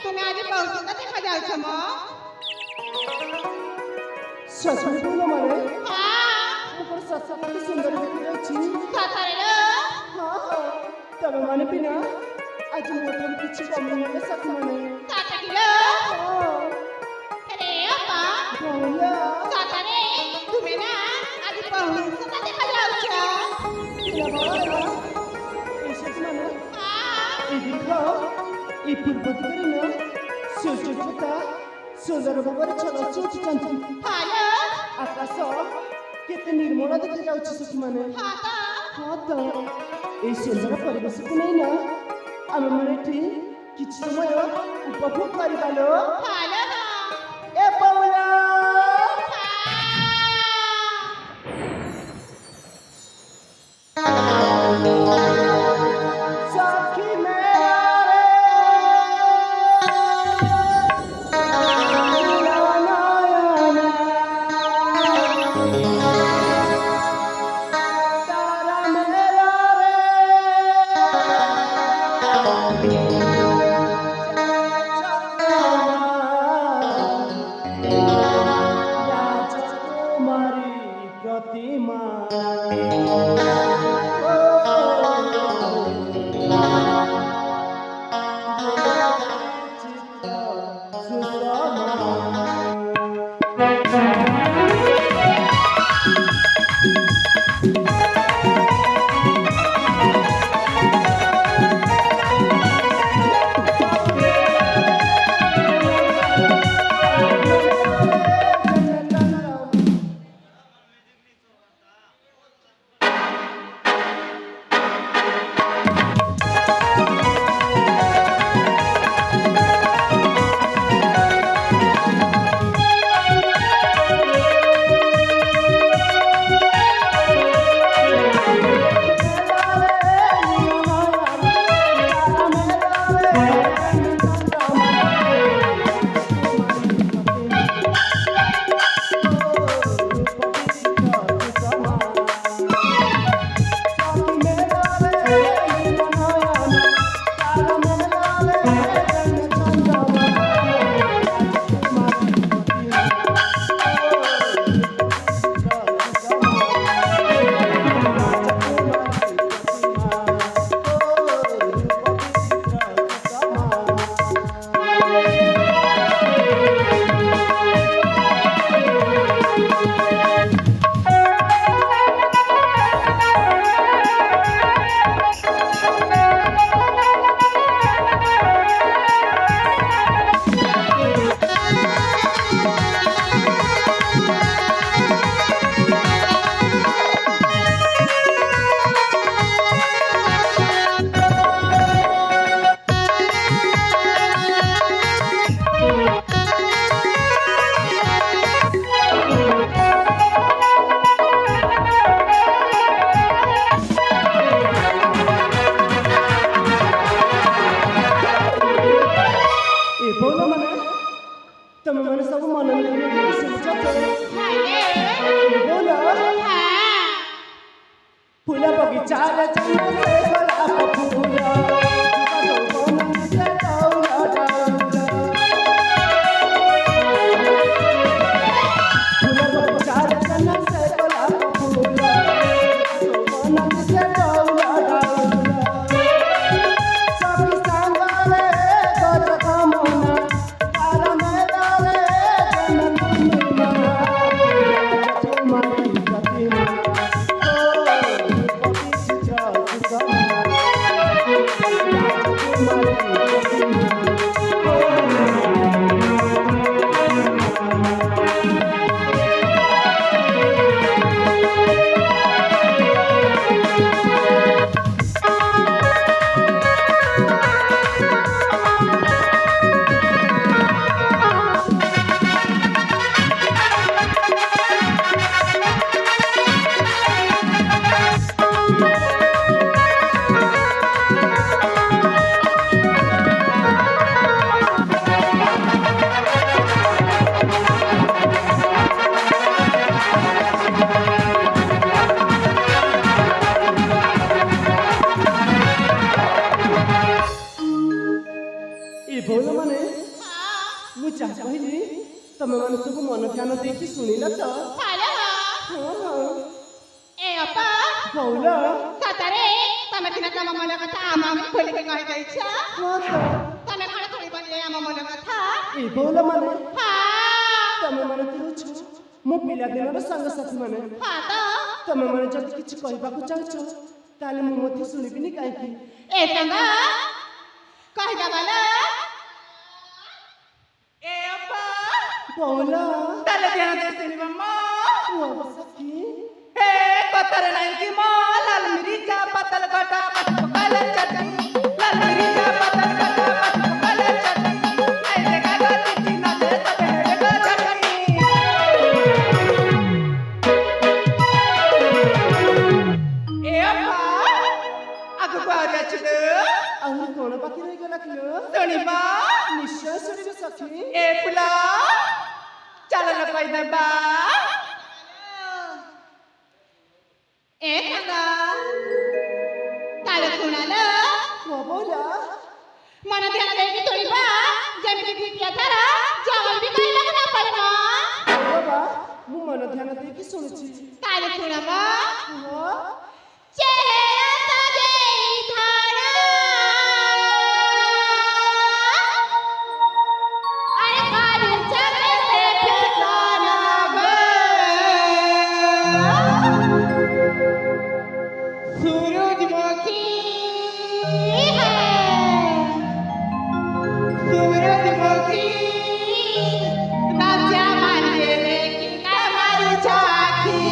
তুমি আজ কত সুন্দর দেখা যাচ্ছ মা। সসরে বলো মানে হ্যাঁ মুখর সসা কত সুন্দর দেখে যাচ্ছি। সকালে লো হ্যাঁ তবে মানে পিনা আজ মোটর কিছু কম নেবে সাথে মানে কাটা কিলো হ্যাঁ রে আপা বলা সকালে তুমি না আজ কত সুন্দর দেখা যাচ্ছ। পিনা বাবা এসে মানে হ্যাঁ এই দেখো এই পূর্ব দিকে না সূর্যটা সুন্দর ভাবে ছড়াচ্ছে উঠুଛନ୍ତି। ভালো আকাশ কেতে নির্মল দেখা যাচ্ছে সখী মানে হ্যাঁ তো ହଁ ତ ଏଇ ସୁନ୍ଦର ପରିବେଶକୁ ନେଇ ନା ଆମେମାନେ ଏଠି କିଛି ସମୟ ଉପଭୋଗ କରିବା ଲୋ। ভালো ଏ ପଉଲା ସଖୀ ମେରା तारा मेरा राजकुमारी प्रतिमा ए बोलो मने तुम मने सब मन में सोचो तो बोलो হ্যাঁ फूल बगीचा रे चंदा से गोलाप फूल बन से डौला डौला फूल बगीचा रे चंदा से गोलाप फूल बन से डौला डौला सखी संगारे गोर कामना तारा मेरा रे जन्म तुम्हारी प्रतिमा बोलो मने ଯାହା କହିଲି ତମେମାନେ ସବୁ ମନ ଧ୍ୟାନ ଦେଇକି ଶୁଣିଲ ତ? ହ୍ୟାଲୋ ହଁ ହଁ ଏ ଅପା କହୁଲ। ସତରେ ତମେ ସିନା ତମ ମନ କଥା ଆମ ଆଗରେ ଖୋଲିକି କହିଦେଇଛ। ହଁ ତ ତମେ କଣ କହିପାରିଲେ ଆମ ମନ କଥା? ଏ ବଉଲ ମାନେ ହଁ ତମେମାନେ ତ ହେଉଛ ମୋ ପିଲାଦିନର ସାଙ୍ଗସାଥି ମାନେ। ହଁ ତ ତମେମାନେ ଯଦି କିଛି କହିବାକୁ ଚାହୁଁଛ ତାହେଲେ ମୁଁ ମଧ୍ୟ ଶୁଣିବିନି କାହିଁକି? ଏ ସାଙ୍ଗ କହିଦବଲ ଏ ଅପା ବଉଲ ତାହେଲେ ଧ୍ୟାନ ଦେଇ ଶୁଣିବಮ್ಮ। ପୁଅ ସଖୀ ହେ କଥାରେ ନାହିଁ କି ମୋ ଲାଲ ମିରିଚା ପାତଲ କଟା ମାଛ ପକାଲେ ଚଟଣି ଲାଲ ମିରିଚା ପାତଲ କଟା ମାଛ ପକାଲେ ଚଟଣି ଏ ଦେଖା ଗତି ନ ଦେ ତବେ ହେଡେ ଚଟଣି। ଏ ଅପା ଆଗକୁ ଆହୁରି ଅଛି ଲୋ ଆହୁରି କଣ ବାକି ରହିଗଲା କିଲୋ? ଶୁଣିବା ନିଶ୍ଚୟ ଶୁଣିବେ ସଖୀ। ଏ ଫୁଲ ଚାଲ ଲୋ କହିଦେବା। ଏ ସାଙ୍ଗ ତାହେଲେ ଶୁଣାଲ କୁହ ବଉଲ। ମନ ଧ୍ୟାନ ଦେଇକି ଶୁଣିବା ଯେମିତି ଦ୍ୱିତୀୟ ଥର ଜମଲ ବି କହିବାକୁ ନ ପଡ଼ିବ। ବାବା ମୁଁ ମନ ଧ୍ୟାନ ଦେଇକି ଶୁଣୁଛି। ତାହେଲେ ଶୁଣବ କୁହ। ଚେହେରା ସଜେଇ ଧର ଆରେ କାରୁ ଚଲେ ସେ ଫେସାନା ବେ सूरजमुखी है सूरजमुखी राजा मंदिर की कमर झांकी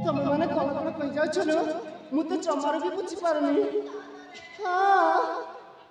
ତମେ ମାନେ କଣ କଣ କହିଯାଉଛ ଲୋ? ମୁଁ ତ ଜମାରୁ ବି ବୁଝିପାରୁନି।